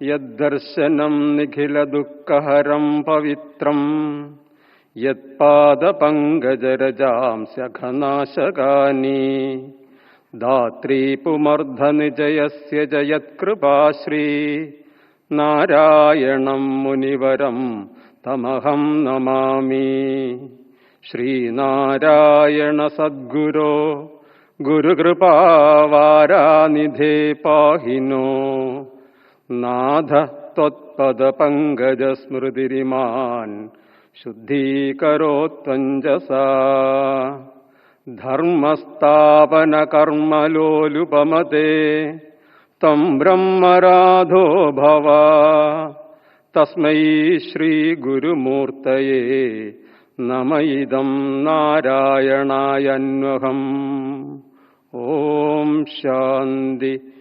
യദ്ദർശനം നിഖിലദുഃഖഹരം പവിത്രം യത്പാദപങ്കജരജാംസ്യഘനാശകാനി ധാത്രീ പുമർധനിജയസ്യ ജയത്കൃപാശ്രീ നാരായണം മുനിവരം തമഹം നമാമി. ശ്രീനാരായണ സദ്ഗുരോ ഗുരുകൃപാവാരാനിധേ പാഹിനോ നാഥ ത്വത്പദപങ്കജസ്മൃതിരിമാൻ ശുദ്ധീകരോത്വഞ്ജസാ. ധർമ്മസ്ഥാപനകർമ്മലോലുപമതേ തം ബ്രഹ്മരാധോ ഭവ തസ്മൈ ശ്രീഗുരുമൂർത്തയേ നമ ഇദം നാരായണായന്വഹം. ഓം ശാന്തി